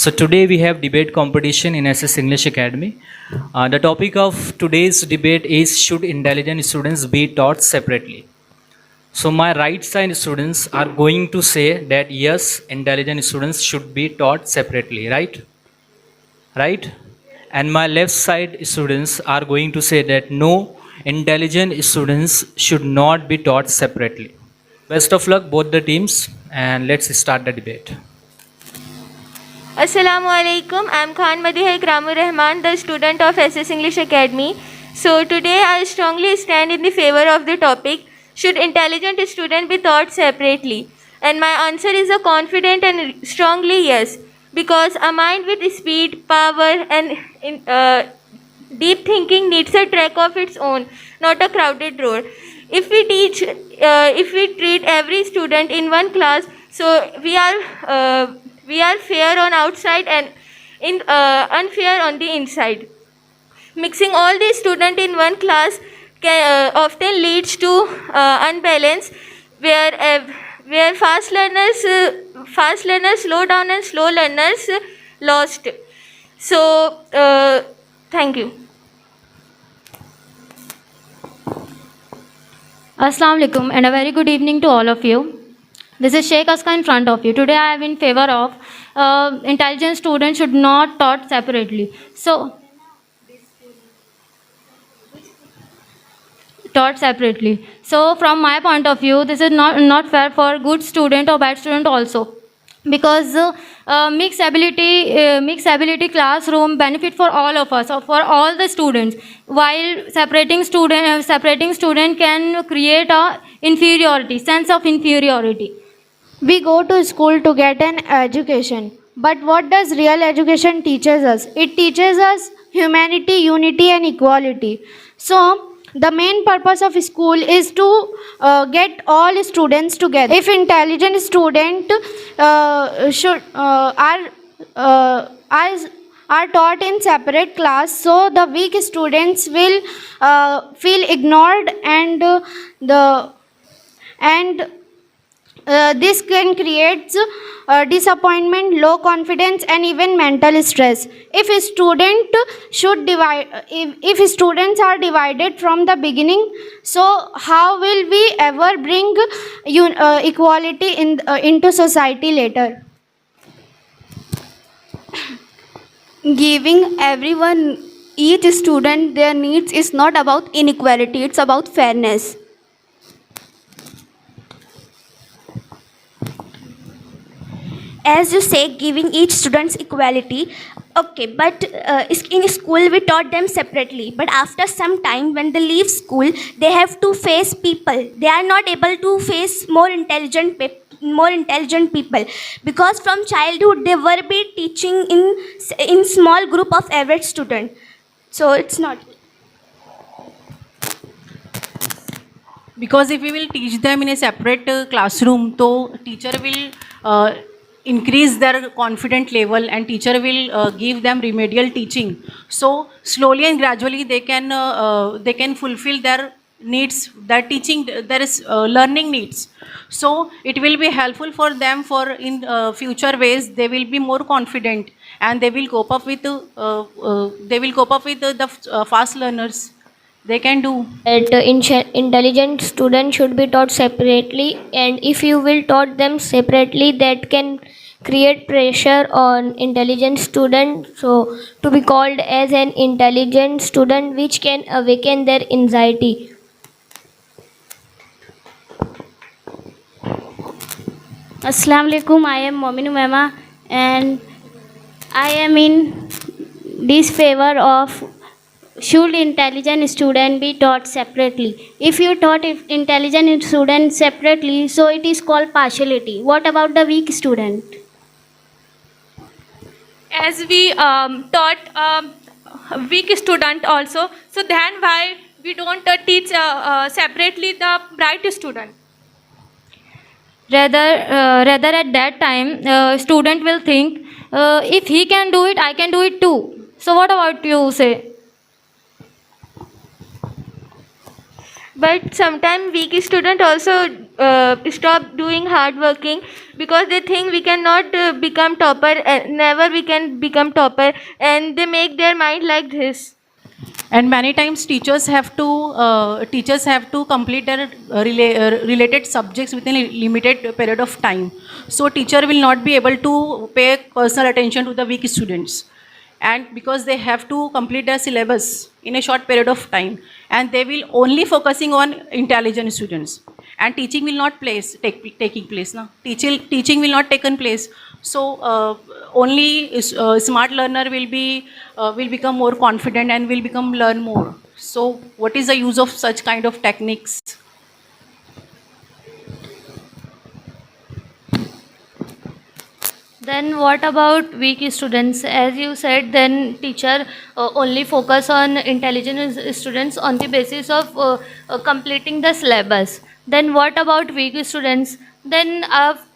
So today we have debate competition in SS English Academy. The topic of today's debate is, should intelligent students be taught separately? So my right side students are going to say that yes, intelligent students should be taught separately, right? Right? And my left side students are going to say that no, intelligent students should not be taught separately. Best of luck both the teams, and let's start the debate. Assalamu alaikum. I'm Khan Madihar Ikramur Rahman, the student of SS English Academy. So today I strongly stand in the favor of the topic, should intelligent student be taught separately? And my answer is a confident and strongly yes, because a mind with speed, power and deep thinking needs a track of its own, not a crowded road. If we treat every student in one class, so we are fair on outside and unfair on the inside. Mixing all the students in one class often leads to unbalance, where fast learners slow down and slow learners lost. So thank you. Assalamu alaikum and a very good evening to all of you. This is Sheikh Aska in front of you. Today I am in favor of intelligent students should not taught separately. Taught separately. So from my point of view, this is not fair for good student or bad student also. Because mixed ability classroom benefit for all of us or for all the students, while separating student can create a sense of inferiority. We go to school to get an education. But what does real education teaches us? It teaches us humanity, unity and equality. So, the main purpose of school is to get all students together. If intelligent students are taught in separate class, so the weak students will feel ignored and this can create disappointment, low confidence and even mental stress. If students are divided from the beginning, so how will we ever bring equality into society later? Giving each student their needs is not about inequality, it's about fairness. As you say, giving each students equality, okay, but in school we taught them separately, but after some time when they leave school, they have to face people. They are not able to face more intelligent people, because from childhood they were be teaching in small group of average student, so it's not. Because if we will teach them in a separate classroom, so teacher will increase their confident level and teacher will give them remedial teaching. So slowly and gradually they can fulfill their needs, their teaching, there is learning needs. So it will be helpful for them for in future ways. They will be more confident and they will cope up with the fast learners. They can do. Intelligent students should be taught separately, and if you will taught them separately, that can create pressure on intelligent student, so to be called as an intelligent student, which can awaken their anxiety. Assalamu alaikum. I am Momin Umema and I am in disfavor of should intelligent student be taught separately. If you taught intelligent student separately, so it is called partiality. What about the weak student? As we taught weak student also, so then why we don't teach separately the bright student? Rather at that time, student will think, if he can do it, I can do it too. So what about you say? But sometimes weak student also stop doing hard working because they think we cannot become topper, never we can become topper, and they make their mind like this. And many times teachers have to complete their related subjects within a limited period of time. So teacher will not be able to pay personal attention to the weak students, and because they have to complete their syllabus in a short period of time, and they will only focusing on intelligent students, and teaching will not taking place now. Teaching will not taken place. So only smart learner will become more confident and will become learn more. So what is the use of such kind of techniques? Then what about weak students? As you said, then teacher only focus on intelligent students on the basis of completing the syllabus. Then what about weak students? Then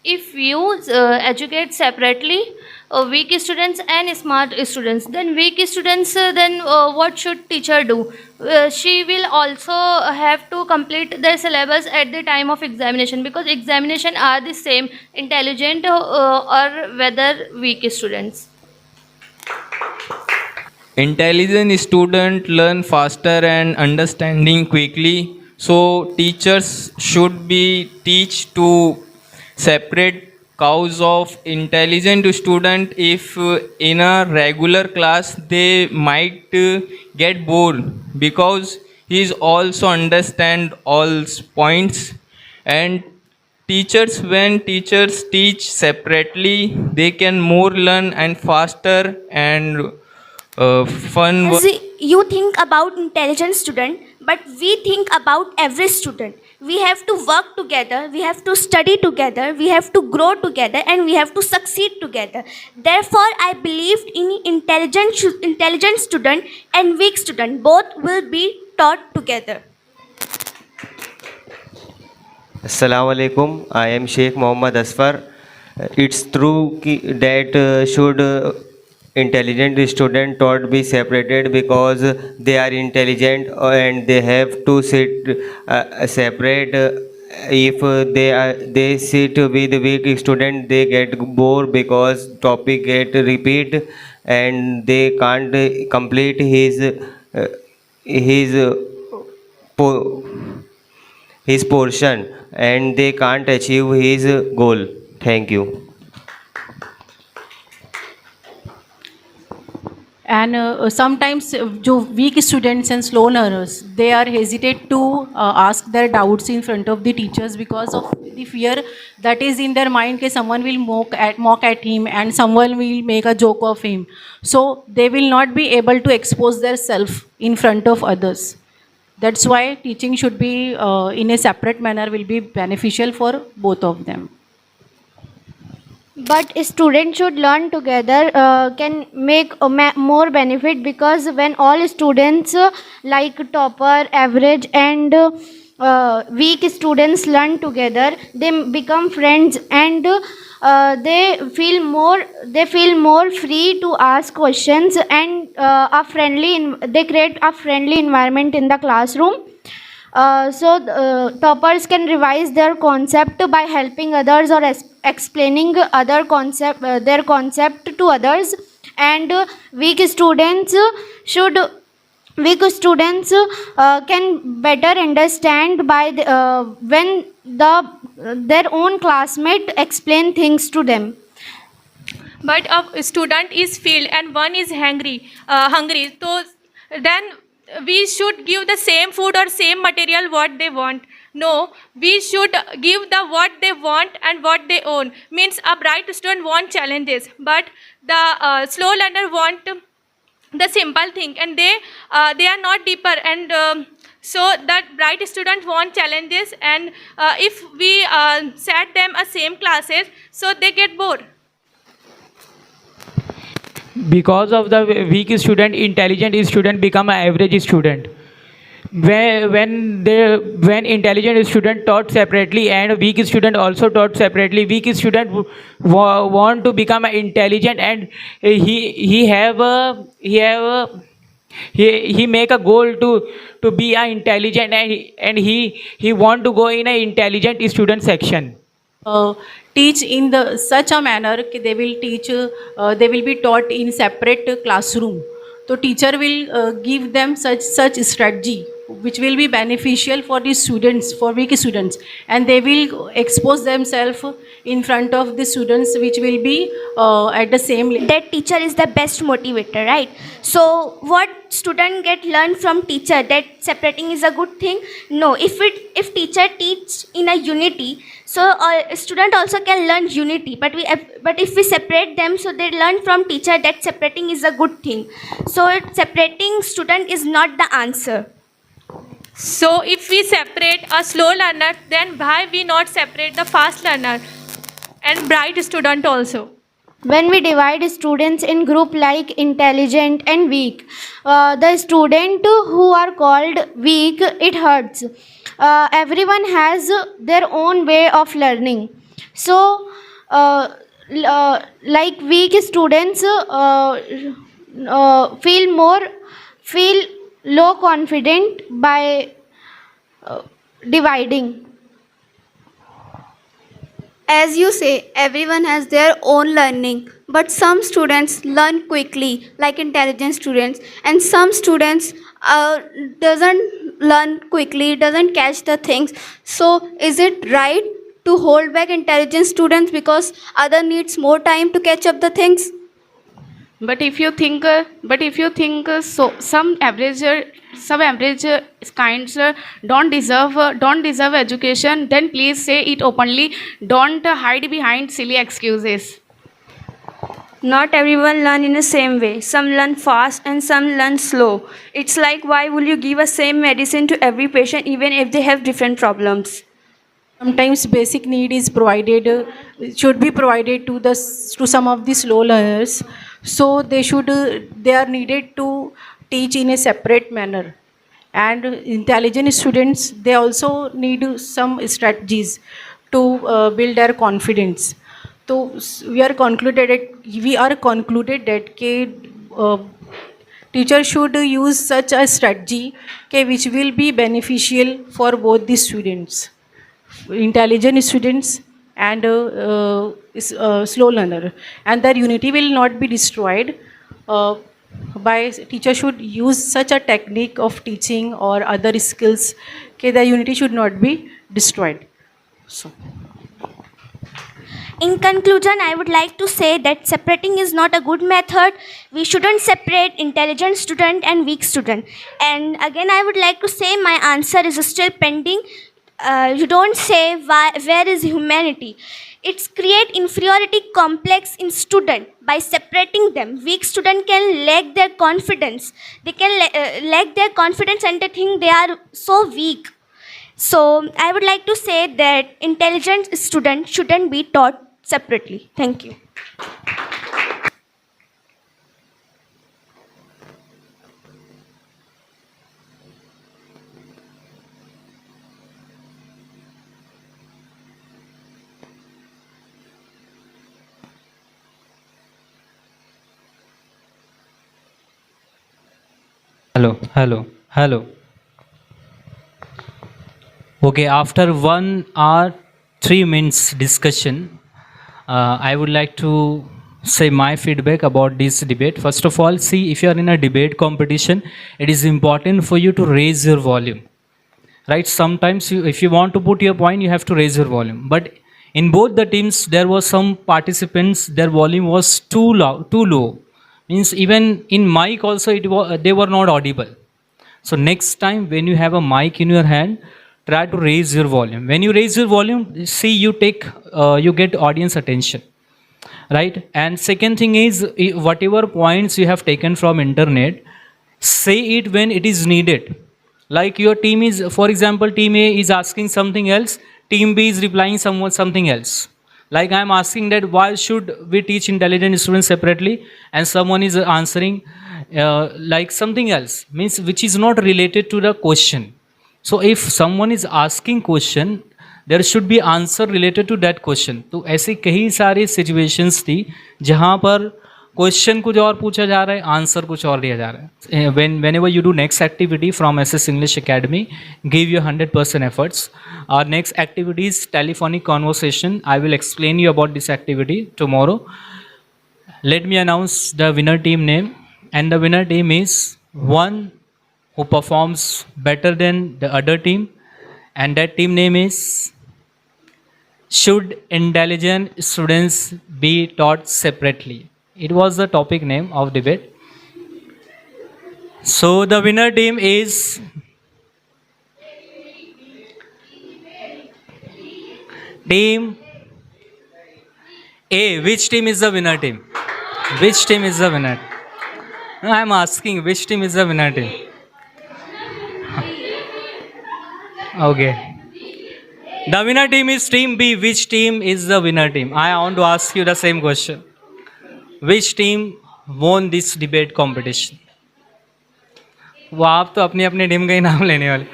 if you educate separately weak students and smart students, then weak students, then what should teacher do? She will also have to complete their syllabus at the time of examination, because examination are the same intelligent or whether weak students. Intelligent student learn faster and understanding quickly. So teachers should be teach to separate cause of intelligent student. If in a regular class they might get bored because he is also understand all points. And teachers, when teachers teach separately, they can more learn and faster and fun. As you think about intelligent student, but we think about every student. We have to work together, we have to study together, we have to grow together, and we have to succeed together. Therefore, I believed in intelligent student and weak student. Both will be taught together. Assalamu alaikum. I am Sheikh Mohammad Asfar. It's true that should intelligent student taught be separated because they are intelligent and they have to sit separate. If they sit with weak student, they get bored because topic get repeat and they can't complete his his portion, and they can't achieve his goal. Thank you. And sometimes जो weak students and slow learners, they are hesitate to ask their doubts in front of the teachers because of the fear that is in their mind that someone will mock at him and someone will make a joke of him. So they will not be able to expose their self in front of others. That's why teaching should be in a separate manner will be beneficial for both of them. But students should learn together can make more benefit, because when all students like topper, average and weak students learn together, they become friends, and they feel more free to ask questions, and they create a friendly environment in the classroom. Toppers can revise their concept by helping others or explaining their concept to others, and weak students can better understand when their own classmate explain things to them. But a student is filled and one is hungry, so then we should give the same food or same material what they want. No, we should give the what they want and what they own. Means a bright student want challenges, but the slow learner want the simple thing, and they are not deeper, and so that bright student want challenges, and if we set them a same classes, so they get bored. Because of the weak student, intelligent student become an average student. When intelligent student taught separately and weak student also taught separately, weak student want to become intelligent, and he have he make a goal to be a intelligent, and he want to go in a intelligent student section. Teach in the such a manner कि they will teach, they will be taught in separate classroom. So teacher will give them such strategy which will be beneficial for the students, for weak students, and they will expose themselves in front of the students which will be at the same level. That teacher is the best motivator, right? So what student get learned from teacher, that separating is a good thing? No. If teacher teach in a unity, so student also can learn unity, but if we separate them, so they learn from teacher that separating is a good thing. So separating student is not the answer. So if we separate a slow learner, then why we not separate the fast learner and bright student also? When we divide students in group like intelligent and weak, the student who are called weak, it hurts. Everyone has their own way of learning. So, like weak students feel low confident by dividing. As you say, everyone has their own learning, but some students learn quickly, like intelligent students, and some students doesn't learn quickly, doesn't catch the things. So, is it right to hold back intelligent students because other needs more time to catch up the things? But if you think, so, some average kinds don't deserve education, then please say it openly. Don't hide behind silly excuses. Not everyone learn in the same way. Some learn fast and some learn slow. It's like, why will you give a same medicine to every patient even if they have different problems? Sometimes basic need is provided, should be provided to some of the slow learners. So they are needed to teach in a separate manner. And intelligent students, they also need some strategies to build their confidence. So we are concluded that teacher should use such a strategy which will be beneficial for both the students, intelligent students and slow learner, and their unity will not be destroyed. By teacher should use such a technique of teaching or other skills their unity should not be destroyed. So In conclusion, I would like to say that separating is not a good method. We shouldn't separate intelligent student and weak student. And again, I would like to say my answer is still pending. You don't say where is humanity. It's create inferiority complex in student by separating them. Weak student can lack their confidence. They can lack their confidence and they think they are so weak. So I would like to say that intelligent student shouldn't be taught separately. Thank you. Hello. Okay, after 1 hour, 3 minutes discussion, I would like to say my feedback about this debate. First of all, see, if you are in a debate competition, it is important for you to raise your volume. Right? Sometimes if you want to put your point, you have to raise your volume. But in both the teams, there were some participants, their volume was too low. Means even in mic also, they were not audible. So next time when you have a mic in your hand, try to raise your volume. When you raise your volume, see, you get audience attention, right? And second thing is, whatever points you have taken from internet, say it when it is needed. Like your team is, for example, team A is asking something else, team B is replying something else. Like I am asking that why should we teach intelligent students separately, and someone is answering like something else, means which is not related to the question. So if someone is asking question, there should be answer related to that question. तो ऐसी कई सारी situations थी जहाँ पर question कुछ और पूछा जा रहा है, आंसर कुछ और दिया जा रहा है. Whenever you do next activity from SS English Academy, give your 100% efforts. Our next activity is telephonic conversation. I will explain you about this activity tomorrow. Let me announce the winner team name, and the winner team is one who performs better than the other team, and that team name is should intelligent students be taught separately. It was the topic name of debate. So the winner team is team A. Which team is the winner team? Which team is the winner? No, I am asking which team is the winner team. Okay. The winner team is team B. Which team is the winner team? I want to ask you the same question. Which team won this debate competition? वो आप तो अपनी अपनी team का ही नाम लेने वाले.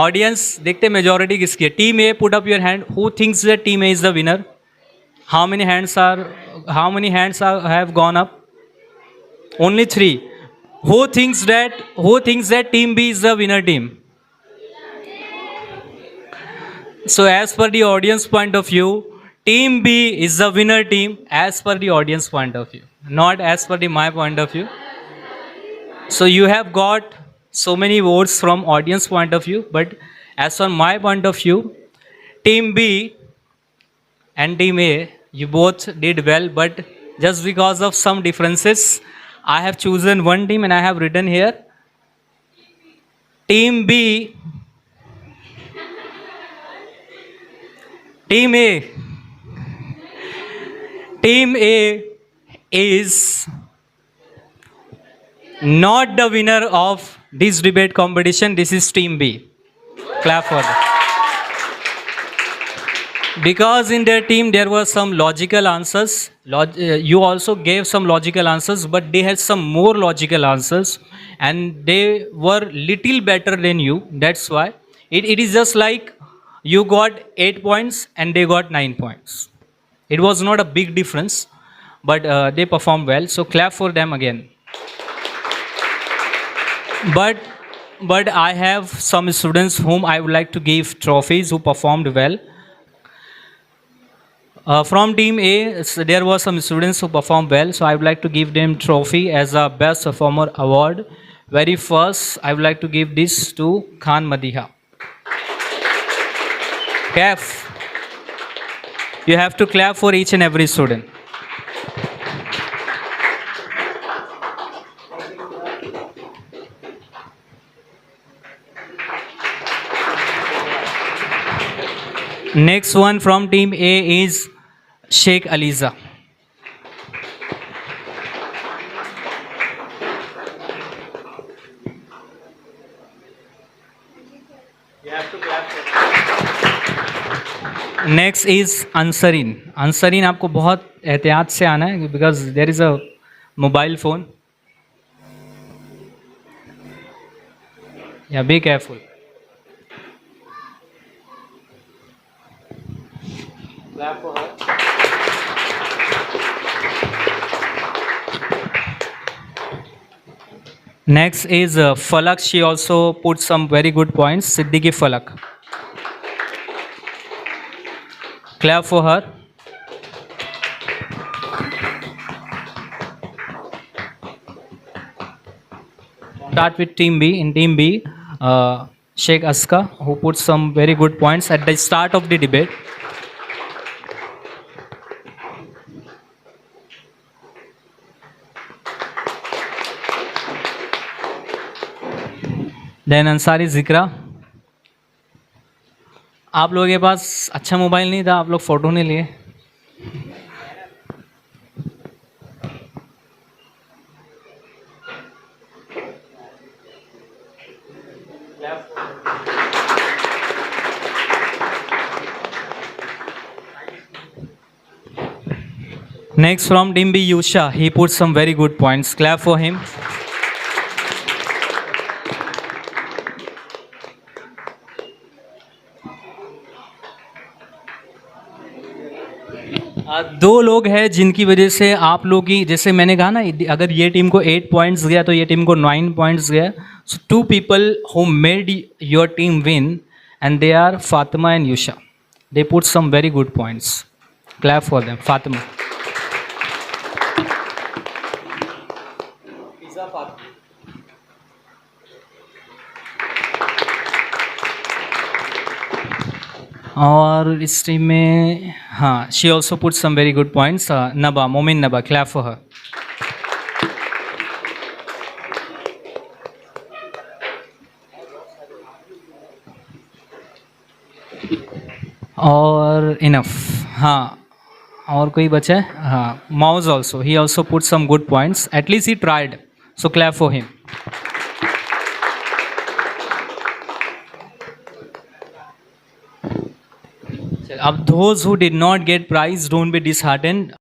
Audience देखते मेजॉरिटी किसकी है. Team A, put up your hand. Who thinks that team A is the winner? How many hands have gone up? Only 3. Who thinks that team B is the winner team? So as per the audience point of view, team B is the winner team as per the audience point of view, not as per my point of view. So you have got so many votes from audience point of view, but as for my point of view, team B and team A, you both did well, but just because of some differences, I have chosen one team and I have written here team B. Team A. Team A is not the winner of this debate competition. This is Team B. Clap for them. Because in their team there were some logical answers. You also gave some logical answers, but they had some more logical answers, and they were little better than you. That's why it is just like you got 8 points and they got 9 points. It was not a big difference, but they performed well. So clap for them again. But I have some students whom I would like to give trophies who performed well. From team A, there were some students who performed well, so I would like to give them trophy as a best performer award. Very first, I would like to give this to Khan Madiha. Clap. You have to clap for each and every student. Next one from team A is Sheikh Aliza. Next is Ansareen. Ansareen आपको बहुत एहतियात से आना है because there is a mobile phone. Yeah, be careful. Clap for her. Next is Falak. She also put some very good points. Siddiqui Falak. Clap for her. Start with team B. In team B, Sheikh Aska, who put some very good points at the start of the debate. Then Ansari Zikra. आप लोगों के पास अच्छा mobile नहीं था, आप लोग photo नहीं लिए. Next from team B, Yusha. He put some very good points. Clap for him. दो लोग हैं जिनकी वजह से आप लोग की, जैसे मैंने कहा ना, अगर ये टीम को 8 पॉइंट्स गया तो ये टीम को 9 पॉइंट्स गया. सो 2 people who made your team win, and they are Fatima and Yusha. They put some very good points. Clap for them. Fatima. और इस टीम में, हाँ, she also put some very good points. Naba, Momin नबा, clap for her. और enough. हाँ, और कोई बचा है? हाँ, माउज also, he also put some good points. At least he tried, so clap for him. अब those who did not get prize, don't be disheartened.